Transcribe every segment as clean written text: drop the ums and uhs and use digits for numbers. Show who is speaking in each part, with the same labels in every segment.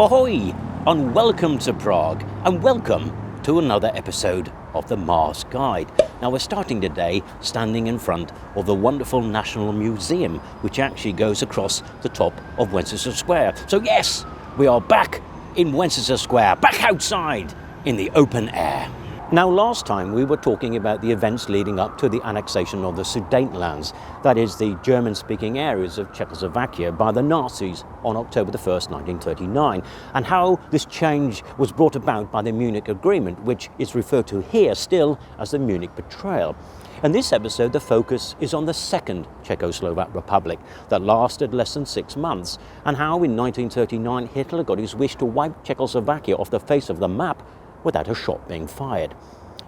Speaker 1: Ahoy, and welcome to Prague, and welcome to another episode of the Mars Guide. Now we're starting today standing in front of the wonderful National Museum, which actually goes across the top of Wenceslas Square. So yes, we are back in Wenceslas Square, back outside in the open air. Now last time we were talking about the events leading up to the annexation of the Sudetenlands, that is the German-speaking areas of Czechoslovakia, by the Nazis on October the 1st, 1939, and how this change was brought about by the Munich Agreement, which is referred to here still as the Munich Betrayal. In this episode, the focus is on the Second Czechoslovak Republic that lasted less than 6 months, and how in 1939 Hitler got his wish to wipe Czechoslovakia off the face of the map without a shot being fired.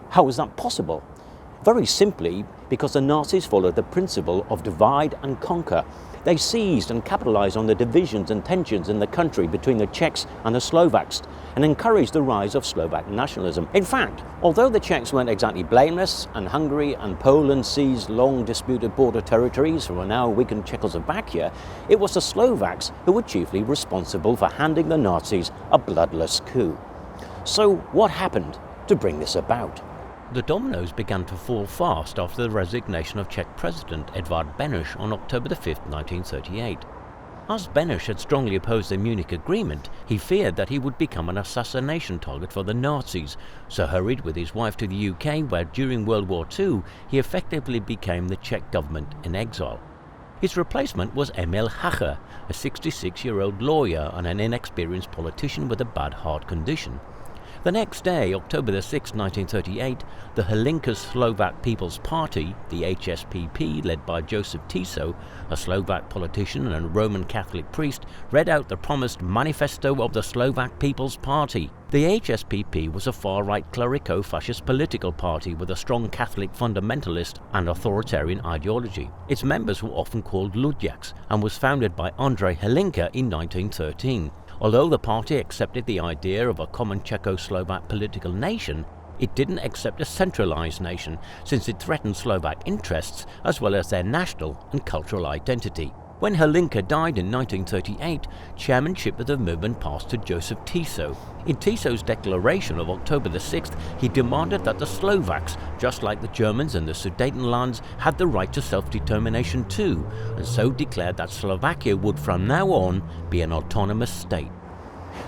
Speaker 1: How was that possible? Very simply, because the Nazis followed the principle of divide and conquer. They seized and capitalized on the divisions and tensions in the country between the Czechs and the Slovaks and encouraged the rise of Slovak nationalism. In fact, although the Czechs weren't exactly blameless and Hungary and Poland seized long disputed border territories from a now weakened Czechoslovakia, it was the Slovaks who were chiefly responsible for handing the Nazis a bloodless coup. So what happened to bring this about?
Speaker 2: The dominoes began to fall fast after the resignation of Czech President Edvard Beneš on October 5, 1938. As Beneš had strongly opposed the Munich Agreement, he feared that he would become an assassination target for the Nazis, so hurried with his wife to the UK, where during World War II he effectively became the Czech government in exile. His replacement was Emil Hacha, a 66-year-old lawyer and an inexperienced politician with a bad heart condition. The next day, October 6, 1938, the Hlinka Slovak Peoples Party, the HSPP, led by Joseph Tiso, a Slovak politician and Roman Catholic priest, read out the promised Manifesto of the Slovak People's Party. The HSPP was a far-right clerico-fascist political party with a strong Catholic fundamentalist and authoritarian ideology. Its members were often called Luďáci and was founded by Andrej Hlinka in 1913. Although the party accepted the idea of a common Czechoslovak political nation, it didn't accept a centralized nation since it threatened Slovak interests as well as their national and cultural identity. When Hlinka died in 1938, chairmanship of the movement passed to Joseph Tiso. In Tiso's declaration of October the 6th, he demanded that the Slovaks, just like the Germans in the Sudetenlands, had the right to self-determination too, and so declared that Slovakia would from now on be an autonomous state.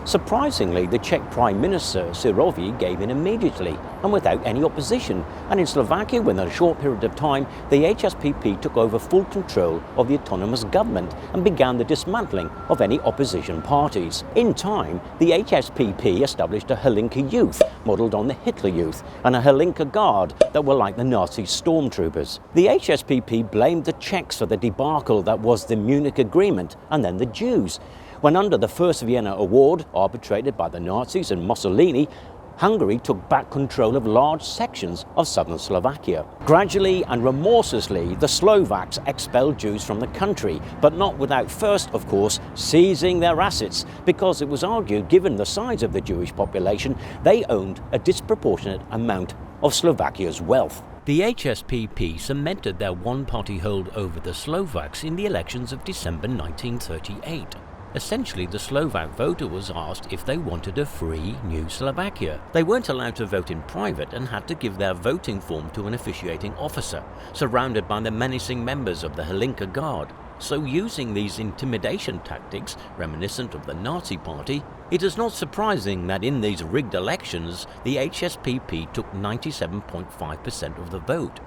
Speaker 1: Surprisingly, the Czech Prime Minister Sirovi gave in immediately and without any opposition, and in Slovakia within a short period of time the HSPP took over full control of the autonomous government and began the dismantling of any opposition parties. In time, the HSPP established a Hlinka Youth modelled on the Hitler Youth and a Hlinka Guard that were like the Nazi stormtroopers. The HSPP blamed the Czechs for the debacle that was the Munich Agreement and then the Jews. When under the First Vienna Award, arbitrated by the Nazis and Mussolini, Hungary took back control of large sections of southern Slovakia. Gradually and remorselessly, the Slovaks expelled Jews from the country, but not without first, of course, seizing their assets, because it was argued, given the size of the Jewish population, they owned a disproportionate amount of Slovakia's wealth.
Speaker 2: The HSPP cemented their one-party hold over the Slovaks in the elections of December 1938. Essentially, the Slovak voter was asked if they wanted a free, new Slovakia. They weren't allowed to vote in private and had to give their voting form to an officiating officer, surrounded by the menacing members of the Hlinka Guard. So using these intimidation tactics, reminiscent of the Nazi Party, it is not surprising that in these rigged elections, the HSPP took 97.5% of the vote.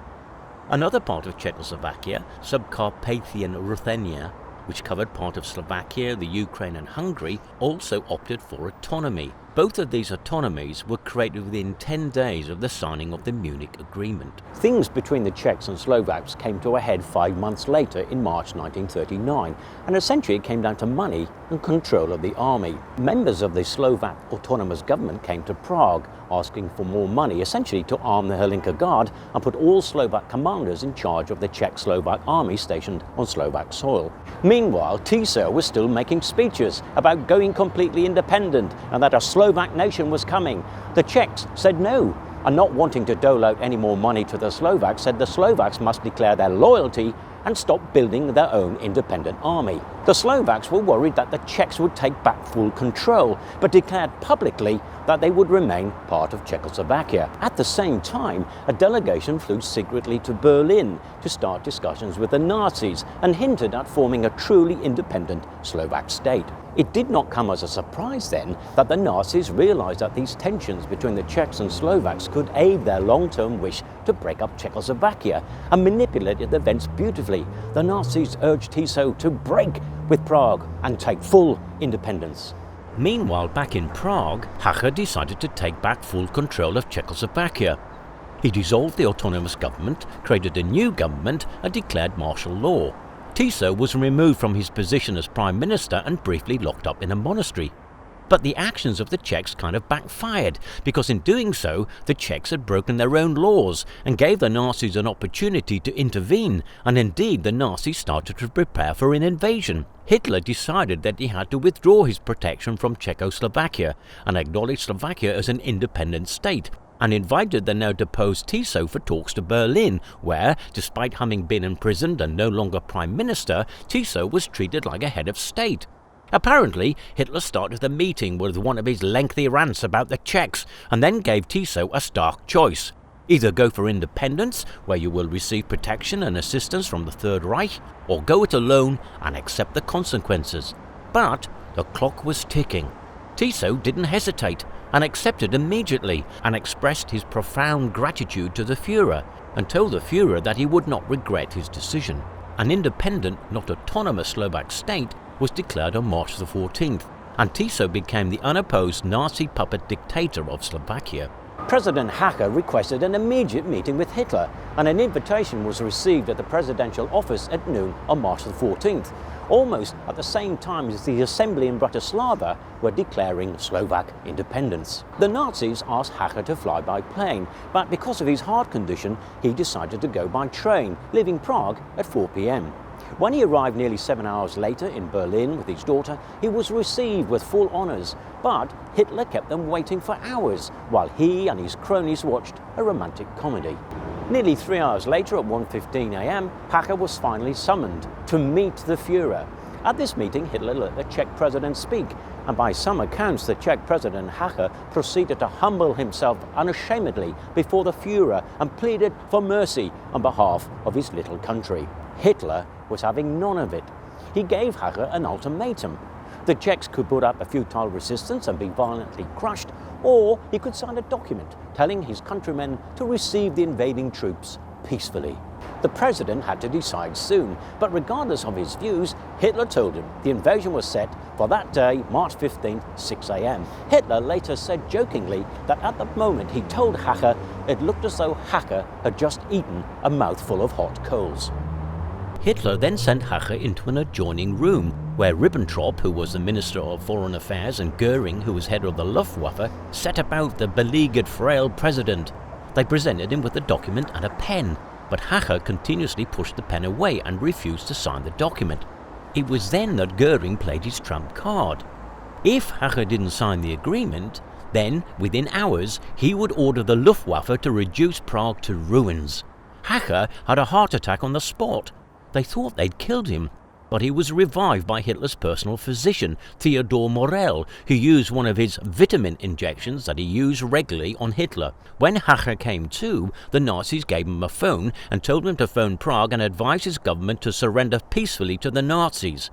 Speaker 2: Another part of Czechoslovakia, Subcarpathian Ruthenia, which covered part of Slovakia, the Ukraine and Hungary, also opted for autonomy. Both of these autonomies were created within 10 days of the signing of the Munich Agreement.
Speaker 1: Things between the Czechs and Slovaks came to a head 5 months later in March 1939, and essentially it came down to money and control of the army. Members of the Slovak autonomous government came to Prague, asking for more money, essentially to arm the Hlinka Guard and put all Slovak commanders in charge of the Czech-Slovak army stationed on Slovak soil. Meanwhile, Tiso was still making speeches about going completely independent and that a Slovak nation was coming. The Czechs said no, and not wanting to dole out any more money to the Slovaks, said the Slovaks must declare their loyalty and stop building their own independent army. The Slovaks were worried that the Czechs would take back full control, but declared publicly that they would remain part of Czechoslovakia. At the same time, a delegation flew secretly to Berlin to start discussions with the Nazis and hinted at forming a truly independent Slovak state. It did not come as a surprise then that the Nazis realized that these tensions between the Czechs and Slovaks could aid their long-term wish to break up Czechoslovakia, and manipulated the events beautifully. The Nazis urged Tiso to break with Prague and take full independence.
Speaker 2: Meanwhile, back in Prague, Hacha decided to take back full control of Czechoslovakia. He dissolved the autonomous government, created a new government and declared martial law. Tiso was removed from his position as Prime Minister and briefly locked up in a monastery. But the actions of the Czechs kind of backfired, because in doing so, the Czechs had broken their own laws and gave the Nazis an opportunity to intervene, and indeed the Nazis started to prepare for an invasion. Hitler decided that he had to withdraw his protection from Czechoslovakia and acknowledge Slovakia as an independent state, and invited the now deposed Tiso for talks to Berlin, where, despite having been imprisoned and no longer Prime Minister, Tiso was treated like a head of state. Apparently, Hitler started the meeting with one of his lengthy rants about the Czechs, and then gave Tiso a stark choice. Either go for independence, where you will receive protection and assistance from the Third Reich, or go it alone and accept the consequences. But the clock was ticking. Tiso didn't hesitate and accepted immediately, and expressed his profound gratitude to the Führer, and told the Führer that he would not regret his decision. An independent, not autonomous Slovak state was declared on March the 14th, and Tiso became the unopposed Nazi puppet dictator of Slovakia.
Speaker 1: President Hacha requested an immediate meeting with Hitler, and an invitation was received at the presidential office at noon on March the 14th, almost at the same time as the assembly in Bratislava were declaring Slovak independence. The Nazis asked Hacha to fly by plane, but because of his heart condition, he decided to go by train, leaving Prague at 4 p.m. When he arrived nearly 7 hours later in Berlin with his daughter, he was received with full honours, but Hitler kept them waiting for hours while he and his cronies watched a romantic comedy. Nearly 3 hours later, at 1:15 a.m, Hacha was finally summoned to meet the Führer. At this meeting, Hitler let the Czech president speak, and by some accounts, the Czech president Hacha proceeded to humble himself unashamedly before the Führer and pleaded for mercy on behalf of his little country. Hitler was having none of it. He gave Hacha an ultimatum. The Czechs could put up a futile resistance and be violently crushed, or he could sign a document telling his countrymen to receive the invading troops peacefully. The president had to decide soon, but regardless of his views, Hitler told him the invasion was set for that day, March 15th, 6 a.m. Hitler later said jokingly that at the moment he told Hacha, it looked as though Hacha had just eaten a mouthful of hot coals.
Speaker 2: Hitler then sent Hacha into an adjoining room, where Ribbentrop, who was the Minister of Foreign Affairs, and Göring, who was head of the Luftwaffe, set about the beleaguered, frail president. They presented him with a document and a pen, but Hacha continuously pushed the pen away and refused to sign the document. It was then that Göring played his trump card. If Hacha didn't sign the agreement, then, within hours, he would order the Luftwaffe to reduce Prague to ruins. Hacha had a heart attack on the spot. They thought they'd killed him, but he was revived by Hitler's personal physician, Theodor Morell, who used one of his vitamin injections that he used regularly on Hitler. When Hacha came to, the Nazis gave him a phone and told him to phone Prague and advise his government to surrender peacefully to the Nazis.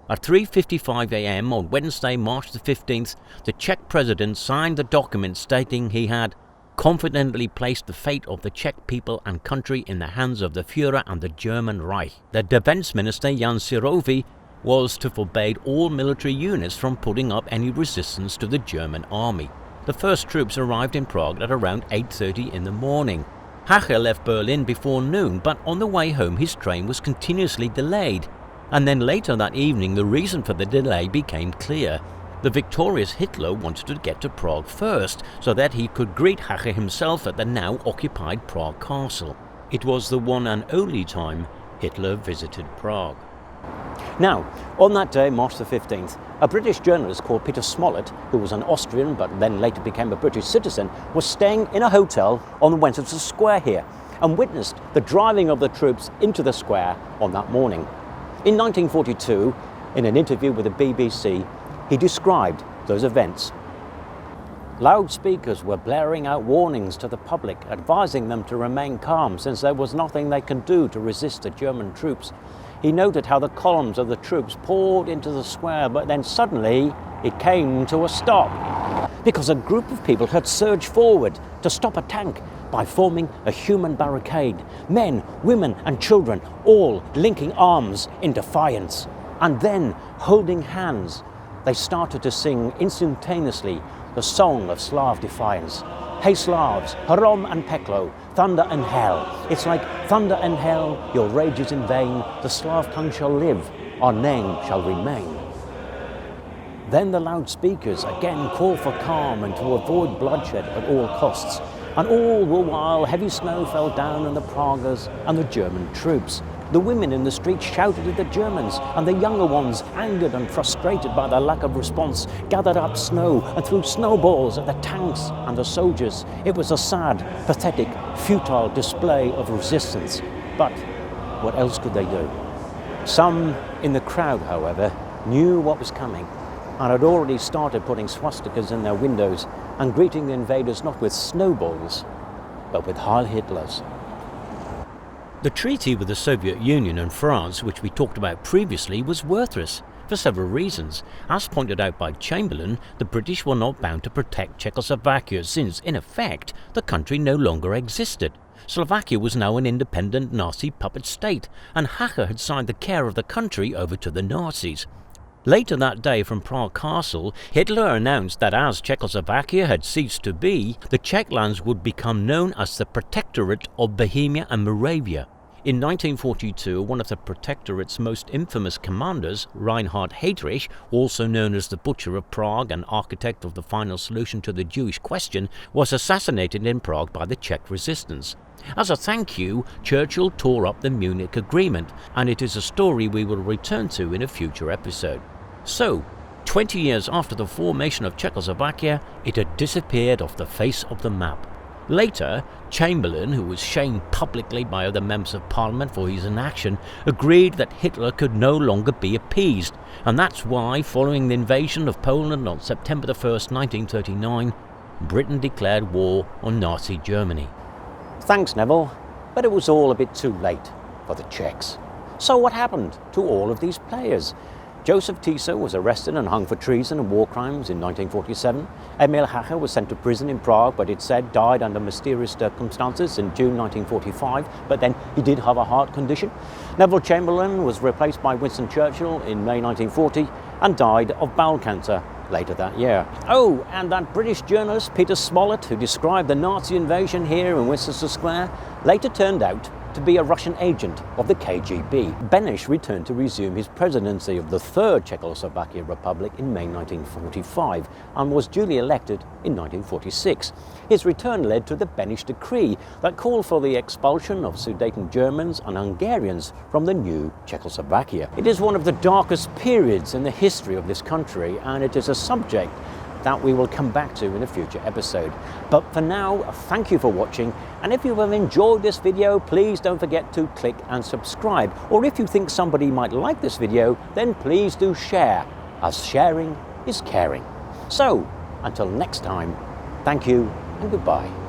Speaker 2: At 3:55 a.m. on Wednesday, March the 15th, the Czech president signed the document stating he had confidently placed the fate of the Czech people and country in the hands of the Führer and the German Reich. The defense minister, Jan Sirovi, was to forbade all military units from putting up any resistance to the German army. The first troops arrived in Prague at around 8:30 in the morning. Hacha left Berlin before noon, but on the way home his train was continuously delayed. And then later that evening the reason for the delay became clear. The victorious Hitler wanted to get to Prague first, so that he could greet Hacha himself at the now occupied Prague castle. It was the one and only time Hitler visited Prague.
Speaker 1: Now, on that day, March the 15th, a British journalist called Peter Smollett, who was an Austrian but then later became a British citizen, was staying in a hotel on Wenceslas Square here. and witnessed the driving of the troops into the square on that morning. In 1942, in an interview with the BBC, he described those events. Loudspeakers were blaring out warnings to the public, advising them to remain calm since there was nothing they could do to resist the German troops. He noted how the columns of the troops poured into the square, but then suddenly it came to a stop because a group of people had surged forward to stop a tank by forming a human barricade. Men, women and children all linking arms in defiance. And then, holding hands, they started to sing instantaneously the song of Slav defiance. Hey Slavs, Harom and Peklo, thunder and hell. It's like thunder and hell, your rage is in vain. The Slav tongue shall live, our name shall remain. Then the loudspeakers again call for calm and to avoid bloodshed at all costs. And all the while heavy snow fell down on the Praguers and the German troops. The women in the streets shouted at the Germans, and the younger ones, angered and frustrated by the lack of response, gathered up snow and threw snowballs at the tanks and the soldiers. It was a sad, pathetic, futile display of resistance. But what else could they do? Some in the crowd, however, knew what was coming and had already started putting swastikas in their windows and greeting the invaders not with snowballs, but with Heil Hitlers.
Speaker 2: The treaty with the Soviet Union and France, which we talked about previously, was worthless for several reasons. As pointed out by Chamberlain, the British were not bound to protect Czechoslovakia since, in effect, the country no longer existed. Slovakia was now an independent Nazi puppet state, and Hacha had signed the care of the country over to the Nazis. Later that day from Prague Castle, Hitler announced that as Czechoslovakia had ceased to be, the Czech lands would become known as the Protectorate of Bohemia and Moravia. In 1942, one of the Protectorate's most infamous commanders, Reinhard Heydrich, also known as the Butcher of Prague and architect of the final solution to the Jewish question, was assassinated in Prague by the Czech resistance. As a thank you, Churchill tore up the Munich Agreement, and it is a story we will return to in a future episode. So, 20 years after the formation of Czechoslovakia, it had disappeared off the face of the map. Later, Chamberlain, who was shamed publicly by other members of Parliament for his inaction, agreed that Hitler could no longer be appeased, and that's why, following the invasion of Poland on September 1st, 1939, Britain declared war on Nazi Germany.
Speaker 1: Thanks, Neville, but it was all a bit too late for the Czechs. So what happened to all of these players? Joseph Tiso was arrested and hung for treason and war crimes in 1947. Emil Hacha was sent to prison in Prague, but it's said died under mysterious circumstances in June 1945, but then he did have a heart condition. Neville Chamberlain was replaced by Winston Churchill in May 1940 and died of bowel cancer later that year. Oh, and that British journalist Peter Smollett, who described the Nazi invasion here in Winchester Square, later turned out to be a Russian agent of the KGB. Beneš returned to resume his presidency of the Third Czechoslovakia Republic in May 1945 and was duly elected in 1946. His return led to the Beneš Decree that called for the expulsion of Sudeten Germans and Hungarians from the new Czechoslovakia. It is one of the darkest periods in the history of this country, and it is a subject that we will come back to in a future episode. But for now, thank you for watching, and if you have enjoyed this video, please don't forget to click and subscribe, or if you think somebody might like this video, then please do share, as sharing is caring. So, until next time, thank you and goodbye.